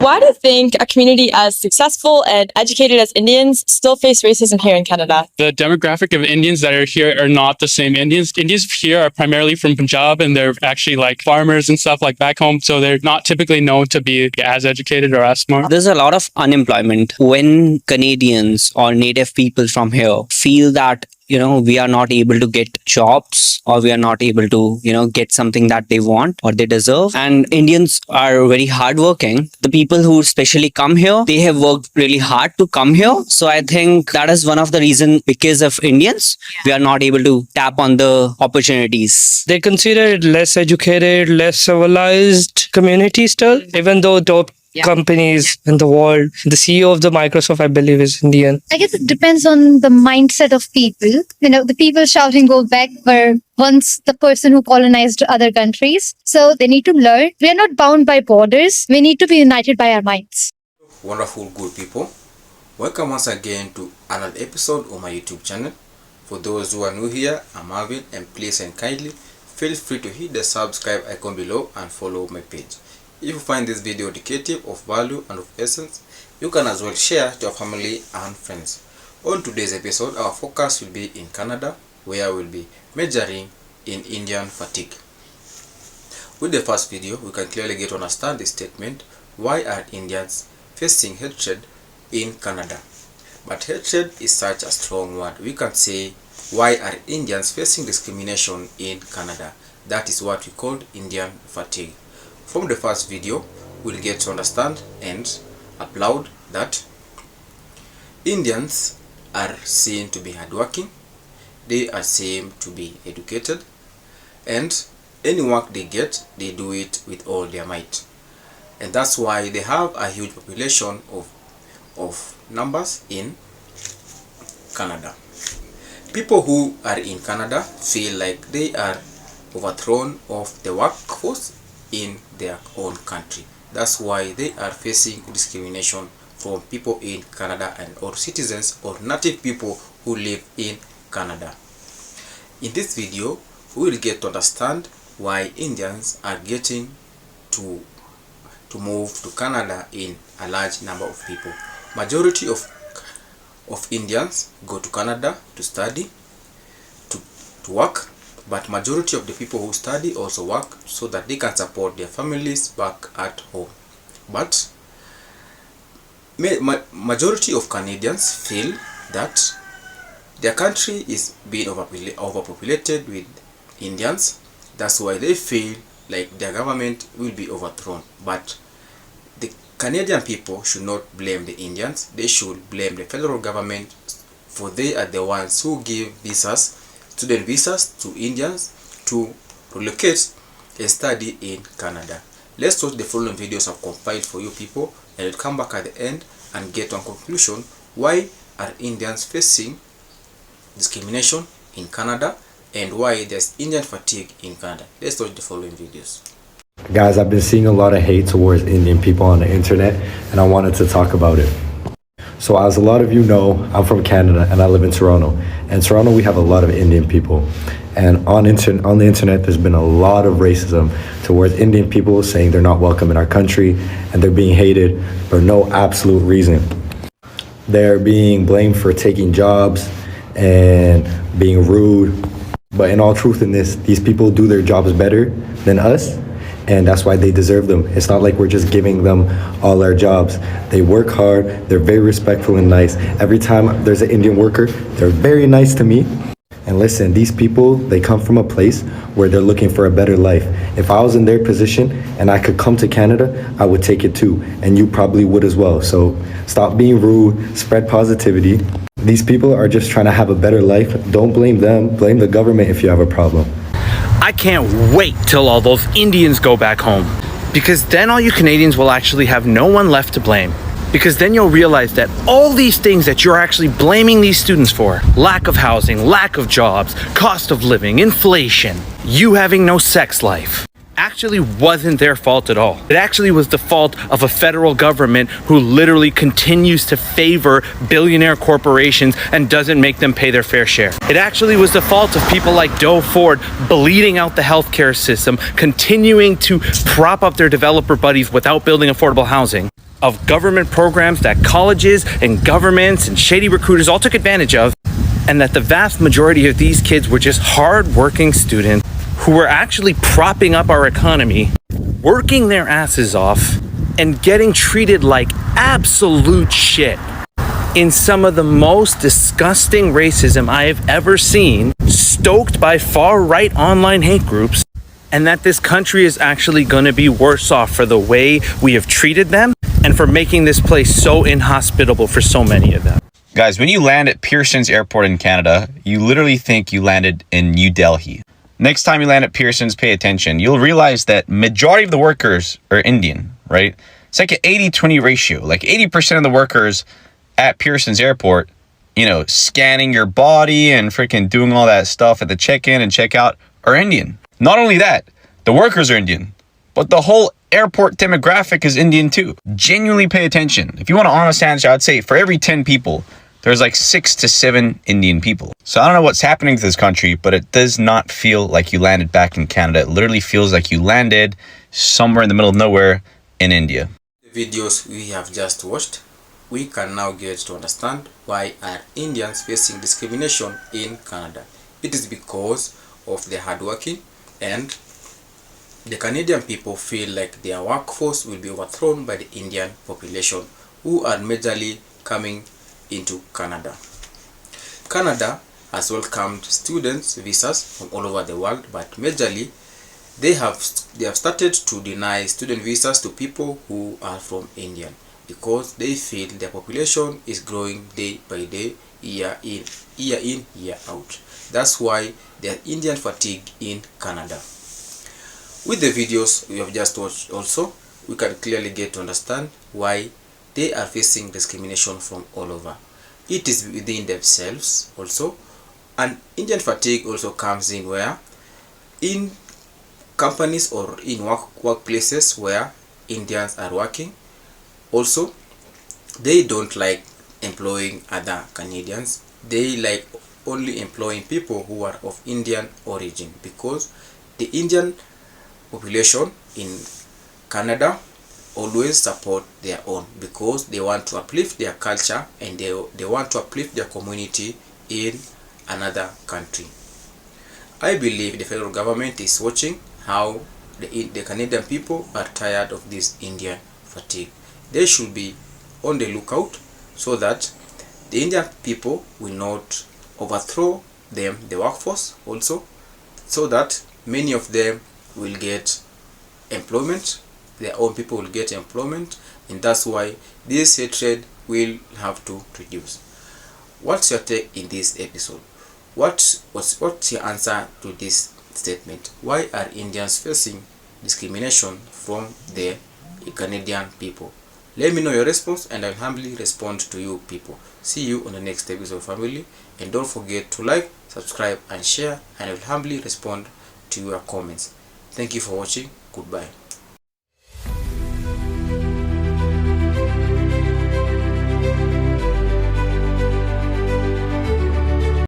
Why do you think a community as successful and educated as Indians still face racism here in Canada? The demographic of Indians that are here are not the same Indians. Indians here are primarily from Punjab and they're actually like farmers and stuff like back home. So they're not typically known to be as educated or as smart. There's a lot of unemployment when Canadians or native people from here feel that we are not able to get jobs or we are not able to get something that they want or they deserve. And Indians are very hardworking. The people who especially come here, they have worked really hard to come here. So I think that is one of the reasons, because of Indians, we are not able to tap on the opportunities. They consider it less educated, less civilized community still, even though top companies in the world, the CEO of the Microsoft, I believe, is Indian. I guess it depends on the mindset of people. The people shouting go back were once the person who colonized other countries. So they need to learn. We are not bound by borders. We need to be united by our minds. Wonderful good people. Welcome once again to another episode of my YouTube channel. For those who are new here, I'm Marvin, and please and kindly feel free to hit the subscribe icon below and follow my page. If you find this video educative, of value and of essence, you can as well share to your family and friends. On today's episode, our focus will be in Canada, where we'll be majoring in Indian fatigue. With the first video, we can clearly get to understand the statement, why are Indians facing hatred in Canada? But hatred is such a strong word. We can say, why are Indians facing discrimination in Canada? That is what we call Indian fatigue. From the first video, we'll get to understand and applaud that Indians are seen to be hardworking, they are seen to be educated, and any work they get, they do it with all their might. And that's why they have a huge population of numbers in Canada. People who are in Canada feel like they are overthrown of the workforce in their own country. That's why they are facing discrimination from people in Canada and or citizens or native people who live in Canada. In this video, we will get to understand why Indians are getting to move to Canada in a large number of people. Majority of Indians go to Canada to study, to work, but majority of the people who study also work so that they can support their families back at home. But majority of Canadians feel that their country is being overpopulated with Indians. That's why they feel like their government will be overthrown. But the Canadian people should not blame the Indians. They should blame the federal government, for they are the ones who give visas, student visas, to Indians to relocate and study in Canada. Let's watch the following videos I've compiled for you people, and we'll come back at the end and get to a conclusion, why are Indians facing discrimination in Canada and why there's Indian fatigue in Canada. Let's watch the following videos. Guys, I've been seeing a lot of hate towards Indian people on the internet, and I wanted to talk about it. So as a lot of you know, I'm from Canada and I live in Toronto. In Toronto, we have a lot of Indian people. And on the internet, there's been a lot of racism towards Indian people, saying they're not welcome in our country and they're being hated for no absolute reason. They're being blamed for taking jobs and being rude. But in all truth in this, these people do their jobs better than us, and that's why they deserve them. It's not like we're just giving them all our jobs. They work hard, they're very respectful and nice. Every time there's an Indian worker, they're very nice to me. And listen, these people, they come from a place where they're looking for a better life. If I was in their position and I could come to Canada, I would take it too. And you probably would as well. So stop being rude, spread positivity. These people are just trying to have a better life. Don't blame them, blame the government if you have a problem. I can't wait till all those Indians go back home, because then all you Canadians will actually have no one left to blame. Because then you'll realize that all these things that you're actually blaming these students for, lack of housing, lack of jobs, cost of living, inflation, you having no sex life, actually wasn't their fault at all. It actually was the fault of a federal government who literally continues to favor billionaire corporations and doesn't make them pay their fair share. It actually was the fault of people like Doe Ford bleeding out the healthcare system, continuing to prop up their developer buddies without building affordable housing, of government programs that colleges and governments and shady recruiters all took advantage of, and that the vast majority of these kids were just hard-working students who were actually propping up our economy, working their asses off, and getting treated like absolute shit in some of the most disgusting racism I have ever seen, stoked by far-right online hate groups, and that this country is actually going to be worse off for the way we have treated them and for making this place so inhospitable for so many of them. Guys, when you land at Pearson's Airport in Canada, you literally think you landed in New Delhi. Next time you land at Pearson's, pay attention. You'll realize that majority of the workers are Indian, right? It's like an 80-20 ratio. Like 80% of the workers at Pearson's Airport, you know, scanning your body and freaking doing all that stuff at the check-in and check-out are Indian. Not only that, the workers are Indian, but the whole airport demographic is Indian too. Genuinely pay attention. If you want an honest answer, I'd say for every 10 people, there's like 6 to 7 Indian people. So I don't know what's happening to this country, but it does not feel like you landed back in Canada. It literally feels like you landed somewhere in the middle of nowhere in India. The videos we have just watched, we can now get to understand why are Indians facing discrimination in Canada. It is because of their hardworking, and the Canadian people feel like their workforce will be overthrown by the Indian population who are majorly coming into Canada. Canada has welcomed students visas from all over the world, but majorly they have started to deny student visas to people who are from India because they feel their population is growing day by day, year in, year out. That's why there is Indian fatigue in Canada. With the videos we have just watched also, we can clearly get to understand why they are facing discrimination from all over. It is within themselves also, and Indian fatigue also comes in where in companies or in workplaces where Indians are working, also they don't like employing other Canadians. They like only employing people who are of Indian origin because the Indian population in Canada always support their own because they want to uplift their culture and they want to uplift their community in another country. I believe the federal government is watching how the Canadian people are tired of this Indian fatigue. They should be on the lookout so that the Indian people will not overthrow them, the workforce also, so that many of them will get employment, their own people will get employment, and that's why this hatred will have to reduce. What's your take in this episode? What's your answer to this statement? Why are Indians facing discrimination from the Canadian people? Let me know your response and I'll humbly respond to you people. See you on the next episode, family, and don't forget to like, subscribe and share, and I will humbly respond to your comments. Thank you for watching. Goodbye.